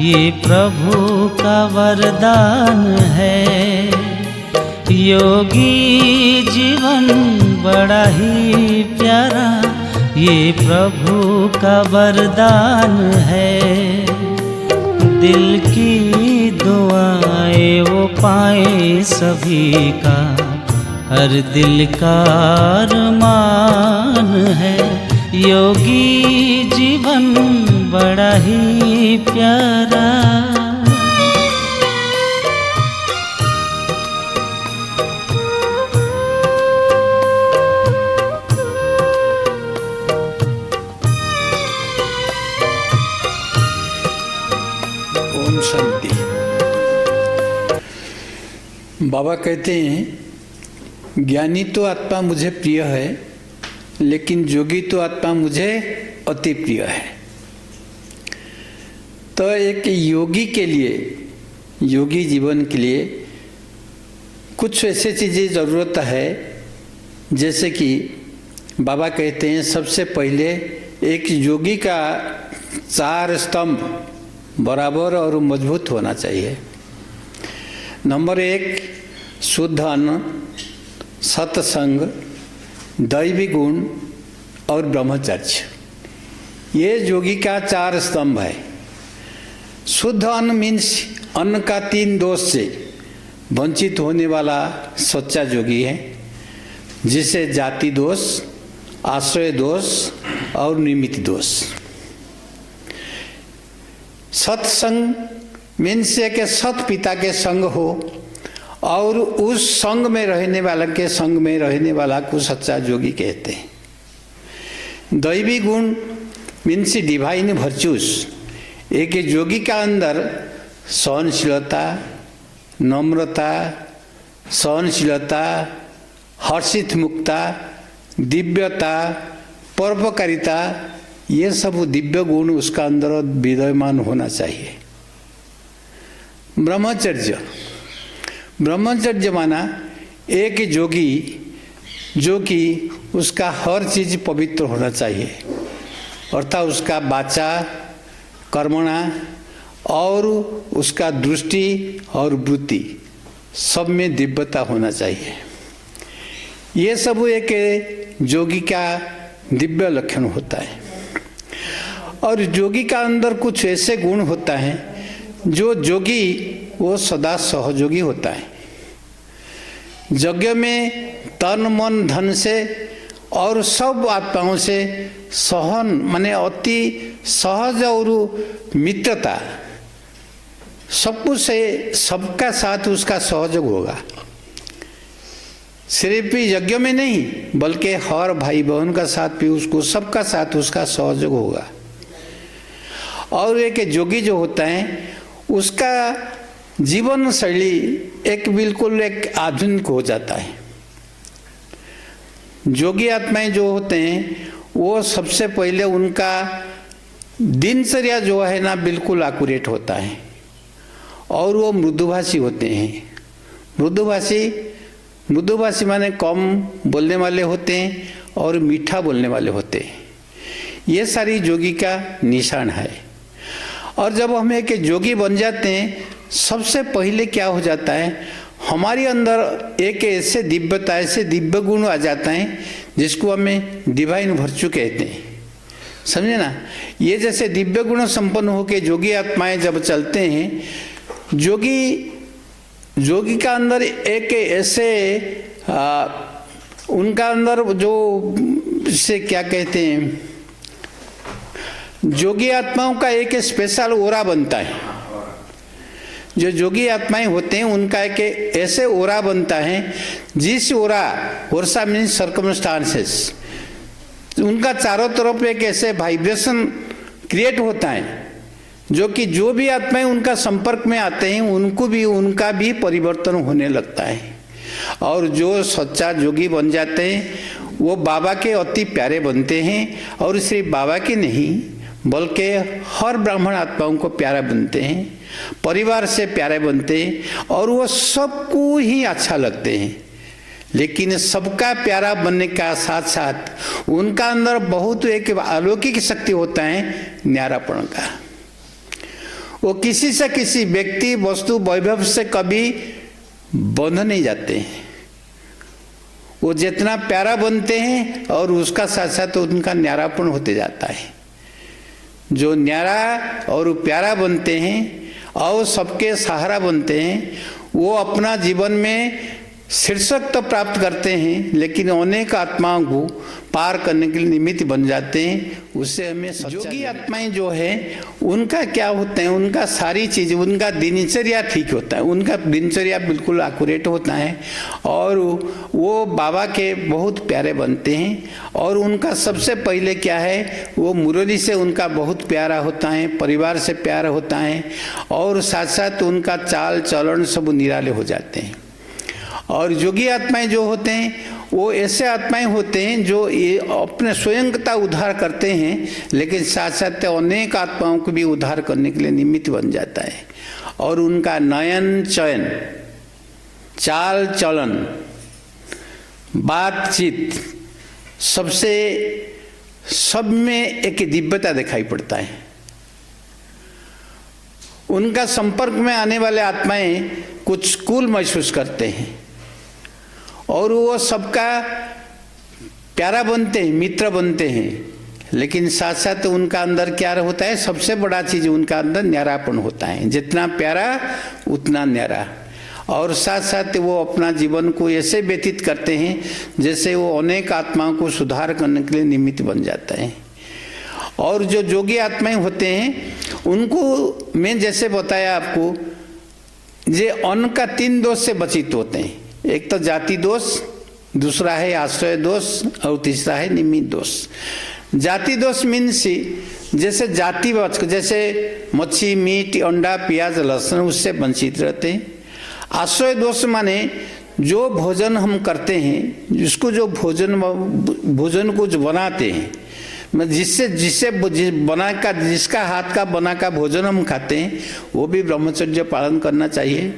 ये प्रभु का वरदान है। योगी जीवन बड़ा ही प्यारा, ये प्रभु का वरदान है। दिल की दुआएं वो पाए सभी का, हर दिल का अरमान है। योगी जीवन बड़ा ही प्यारा। ओम शांति। बाबा कहते हैं ज्ञानी तो आत्मा मुझे प्रिय है, लेकिन जोगी तो आत्मा मुझे अति प्रिय है। तो एक योगी के लिए, योगी जीवन के लिए कुछ ऐसी चीज़ें ज़रूरत है, जैसे कि बाबा कहते हैं सबसे पहले एक योगी का 4 स्तंभ बराबर और मजबूत होना चाहिए। नंबर 1 शुद्ध अन्न, सत्संग, दैवी गुण और ब्रह्मचर्य। ये योगी का 4 स्तंभ है। शुद्ध अन्न मीन्स अन्न का 3 दोष से वंचित होने वाला सच्चा योगी है, जिसे जाति दोष, आश्रय दोष और निमित्त दोष। सत्संग मीन्स है कि सत पिता के संग हो और उस संग में रहने वाला के संग में रहने वाला को सच्चा योगी कहते हैं। दैवी गुण मीन्स डिवाइन वर्च्यूज। एक योगी का अंदर सहनशीलता, नम्रता, सहनशीलता, हर्षित मुक्ता, दिव्यता, परोपकारिता, ये सब दिव्य गुण उसका अंदर विद्यमान होना चाहिए। ब्रह्मचर्य, ब्रह्मचर्य माना एक योगी जो कि उसका हर चीज पवित्र होना चाहिए, अर्थात उसका वाचा, कर्मणा और उसका दृष्टि और वृत्ति सब में दिव्यता होना चाहिए। ये सब एक योगी का दिव्य लक्षण होता है। और योगी का अंदर कुछ ऐसे गुण होता है जो योगी वो सदा सहयोगी होता है। यज्ञ में तन मन धन से और सब आत्माओं से सहन माने अति सहज और मित्रता, सब कुछ से सबका साथ उसका सहयोग होगा। सिर्फ यज्ञ में नहीं बल्कि हर भाई बहन का साथ भी उसको सबका साथ उसका सहयोग होगा। और एक योगी जो होता है उसका जीवन शैली एक बिल्कुल एक आधुनिक हो जाता है। योगी आत्माएं जो होते हैं वो सबसे पहले उनका दिनचर्या जो है ना बिल्कुल एक्यूरेट होता है और वो मृदुभाषी होते हैं। मृदुभाषी माने कम बोलने वाले होते हैं और मीठा बोलने वाले होते हैं। ये सारी योगी का निशान है। और जब हम एक योगी बन जाते हैं सबसे पहले क्या हो जाता है, हमारे अंदर एक ऐसे दिव्यता, ऐसे दिव्य गुण आ जाता है जिसको हमें डिवाइन वर्च्यू कहते हैं। समझे ना? ये जैसे दिव्य गुण संपन्न होकर योगी आत्माएं जब चलते हैं, योगी का अंदर एक ऐसे उनका अंदर जो इसे क्या कहते हैं, योगी आत्माओं का एक स्पेशल ओरा बनता है। जो योगी आत्माएं होते हैं उनका एक ऐसे ओरा बनता है, जिस ओरा मीन्स सर्कमस्टांसेस, उनका चारों तरफ एक ऐसे वाइब्रेशन क्रिएट होता है जो कि जो भी आत्माएं उनका संपर्क में आते हैं उनका भी परिवर्तन होने लगता है। और जो सच्चा योगी बन जाते हैं वो बाबा के अति प्यारे बनते हैं। और सिर्फ बाबा के नहीं बल्कि हर ब्राह्मण आत्माओं को प्यारा बनते हैं, परिवार से प्यारे बनते हैं और वो सबको ही अच्छा लगते हैं। लेकिन सबका प्यारा बनने का साथ साथ उनका अंदर बहुत एक अलौकिक शक्ति होता है न्यारापन का। वो किसी से किसी व्यक्ति वस्तु वैभव से कभी बंध नहीं जाते हैं। वो जितना प्यारा बनते हैं और उसका साथ साथ उनका न्यारापन होते जाता है। जो न्यारा और प्यारा बनते हैं और सबके सहारा बनते हैं, वो अपना जीवन में शीर्षक तो प्राप्त करते हैं, लेकिन अनेक आत्माओं को पार करने के लिए निमित्त बन जाते हैं। उससे हमें योगी आत्माएं जो है उनका क्या होता है, उनका सारी चीज़, उनका दिनचर्या ठीक होता है, उनका दिनचर्या बिल्कुल एक्यूरेट होता है और वो बाबा के बहुत प्यारे बनते हैं। और उनका सबसे पहले क्या है, वो मुरली से उनका बहुत प्यारा होता है, परिवार से प्यार होता है और साथ साथ उनका चाल चलन सब निराले हो जाते हैं। और योगी आत्माएं जो होते हैं वो ऐसे आत्माएं होते हैं जो ये अपने स्वयं का उद्धार करते हैं, लेकिन साथ साथ अनेक आत्माओं को भी उद्धार करने के लिए निमित्त बन जाता है। और उनका नयन चयन, चाल चलन, बातचीत, सबसे सब में एक दिव्यता दिखाई पड़ता है। उनका संपर्क में आने वाले आत्माएं कुछ कूल महसूस करते हैं और वो सबका प्यारा बनते हैं, मित्र बनते हैं, लेकिन साथ साथ उनका अंदर क्या होता है, सबसे बड़ा चीज़ उनका अंदर न्यारापन होता है। जितना प्यारा उतना न्यारा। और साथ साथ वो अपना जीवन को ऐसे व्यतीत करते हैं जैसे वो अनेक आत्माओं को सुधार करने के लिए निमित्त बन जाता है। और जो योगी आत्माएं होते हैं उनको मैं जैसे बताया आपको, ये अन्न का 3 दोष से बचित होते हैं। एक तो जाति दोष, दूसरा है आश्रय दोष और तीसरा है निमित्त दोष। जाति दोष मीन्स जैसे जाति जैसे मच्छी, मीट, अंडा, प्याज, लहसुन उससे वंचित रहते हैं। आश्रय दोष माने जो भोजन हम करते हैं, जिसको जो भोजन को जो बनाते हैं, जिसका हाथ का बना का भोजन हम खाते हैं, वो भी ब्रह्मचर्य पालन करना चाहिए।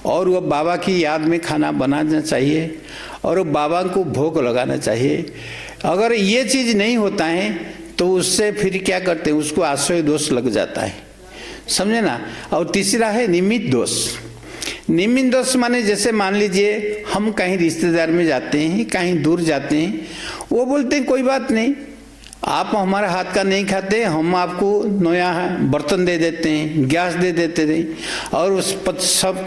और वो बाबा की याद में खाना बनाना चाहिए और वो बाबा को भोग लगाना चाहिए। अगर ये चीज़ नहीं होता है तो उससे फिर क्या करते हैं, उसको आश्रय दोष लग जाता है, समझे ना। और तीसरा है निमित्त दोष। निमित्त दोष माने जैसे मान लीजिए हम कहीं रिश्तेदार में जाते हैं, कहीं दूर जाते हैं, वो बोलते हैं कोई बात नहीं, आप हमारे हाथ का नहीं खाते, हम आपको नया बर्तन दे देते हैं, गैस दे देते हैं और उस सब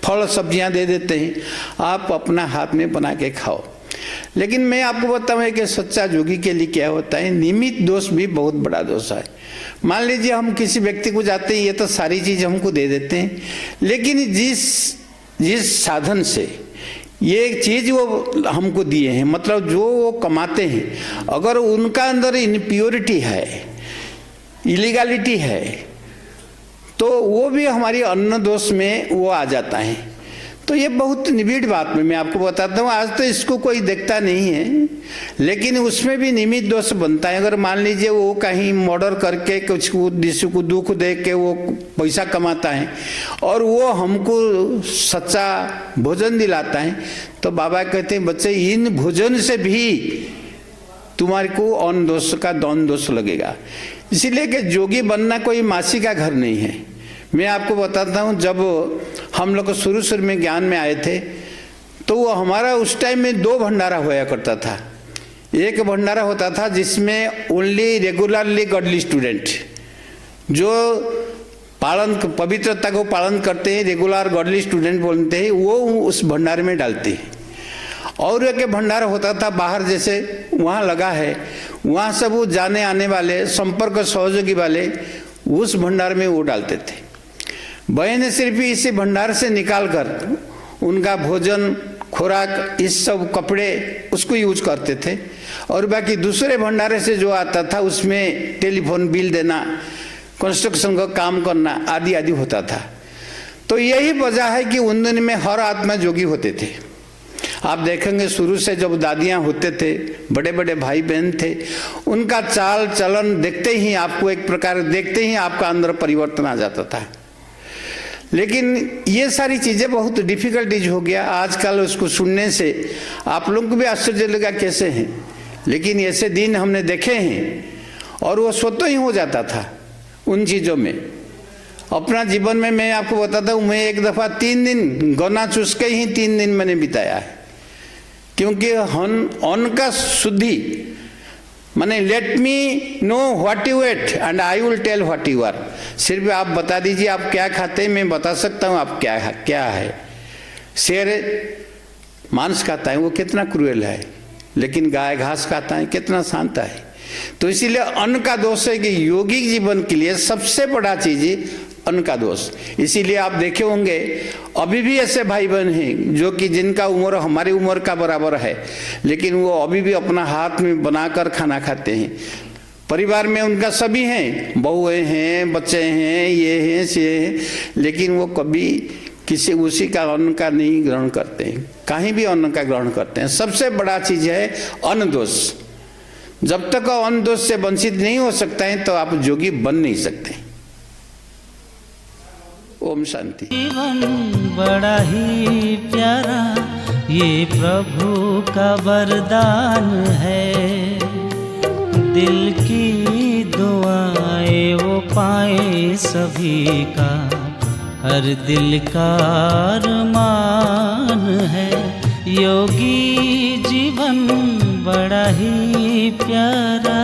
फल सब्जियां दे देते हैं, आप अपना हाथ में बना के खाओ। लेकिन मैं आपको बताऊँ कि सच्चा योगी के लिए क्या होता है, निमित्त दोष भी बहुत बड़ा दोष है। मान लीजिए हम किसी व्यक्ति को जाते हैं, ये तो सारी चीज़ हमको दे देते हैं, लेकिन जिस साधन से ये चीज़ वो हमको दिए हैं, मतलब जो वो कमाते हैं, अगर उनका अंदर इनप्योरिटी है, इलीगलिटी है, तो वो भी हमारी अन्न दोष में वो आ जाता है। तो ये बहुत निबिड़ बात में मैं आपको बताता हूँ। आज तो इसको कोई देखता नहीं है, लेकिन उसमें भी निमित्त दोष बनता है। अगर मान लीजिए वो कहीं मर्डर करके कुछ को दुख दे के वो पैसा कमाता है और वो हमको सच्चा भोजन दिलाता है, तो बाबा कहते हैं बच्चे इन भोजन से भी तुम्हारे को अन्न दोष का दौन दोष लगेगा। इसीलिए कि योगी बनना कोई मासी का घर नहीं है। मैं आपको बताता हूँ, जब हम लोग शुरू में ज्ञान में आए थे तो वो हमारा उस टाइम में 2 भंडारा होया करता था। एक भंडारा होता था जिसमें ओनली रेगुलरली गॉडली स्टूडेंट जो पवित्रता को पालन करते हैं, रेगुलर गॉडली स्टूडेंट बोलते हैं, वो उस भंडारे में डालते हैं। और एक भंडारा होता था बाहर, जैसे वहाँ लगा है, वहाँ सब वो जाने आने वाले संपर्क सहयोगी वाले उस भंडार में वो डालते थे। बहनें सिर्फ इसी भंडार से निकाल कर उनका भोजन, खुराक, इस सब कपड़े उसको यूज करते थे, और बाकी दूसरे भंडारे से जो आता था उसमें टेलीफोन बिल देना, कंस्ट्रक्शन का काम करना आदि आदि होता था। तो यही वजह है कि उन दिन में हर आत्मा योगी होते थे। आप देखेंगे शुरू से जब दादियाँ होते थे, बड़े बड़े भाई बहन थे, उनका चाल चलन देखते ही आपको एक प्रकार देखते ही आपका अंदर परिवर्तन आ जाता था। लेकिन ये सारी चीज़ें बहुत डिफिकल्टीज हो गया आजकल। उसको सुनने से आप लोगों को भी आश्चर्य लगा कैसे हैं, लेकिन ऐसे दिन हमने देखे हैं और वो स्वतः ही हो जाता था। उन चीज़ों में। अपना जीवन में मैं आपको बताता हूँ, मैं एक दफ़ा 3 दिन गन्ना चूस के ही 3 दिन मैंने बिताया है, क्योंकि अन्न का शुद्धि माने let me know what you ate and I will tell what you are. सिर्फ आप बता दीजिए आप क्या खाते हैं, मैं बता सकता हूँ आप क्या है। शेर मांस खाता है, वो कितना क्रूएल है, लेकिन गाय घास खाता है, कितना शांत है। तो इसीलिए अन्न का दोष है कि योगिक जीवन के लिए सबसे बड़ा चीज अन्न का दोष। इसीलिए आप देखे होंगे अभी भी ऐसे भाई बहन हैं जो कि जिनका उम्र हमारी उम्र का बराबर है, लेकिन वो अभी भी अपना हाथ में बनाकर खाना खाते हैं। परिवार में उनका सभी हैं, बहुएं हैं, बच्चे हैं, ये हैं से हैं, लेकिन वो कभी किसी उसी का अन्न का नहीं ग्रहण करते हैं, कहीं भी अन्न का ग्रहण करते हैं। सबसे बड़ा चीज है अन्न दोष। जब तक अन्न दोष से वंचित नहीं हो सकता है तो आप योगी बन नहीं सकते। ओम शांति। जीवन बड़ा ही प्यारा ये प्रभु का वरदान है, दिल की दुआएं वो पाए सभी का, हर दिल का अरमान है। योगी जीवन बड़ा ही प्यारा।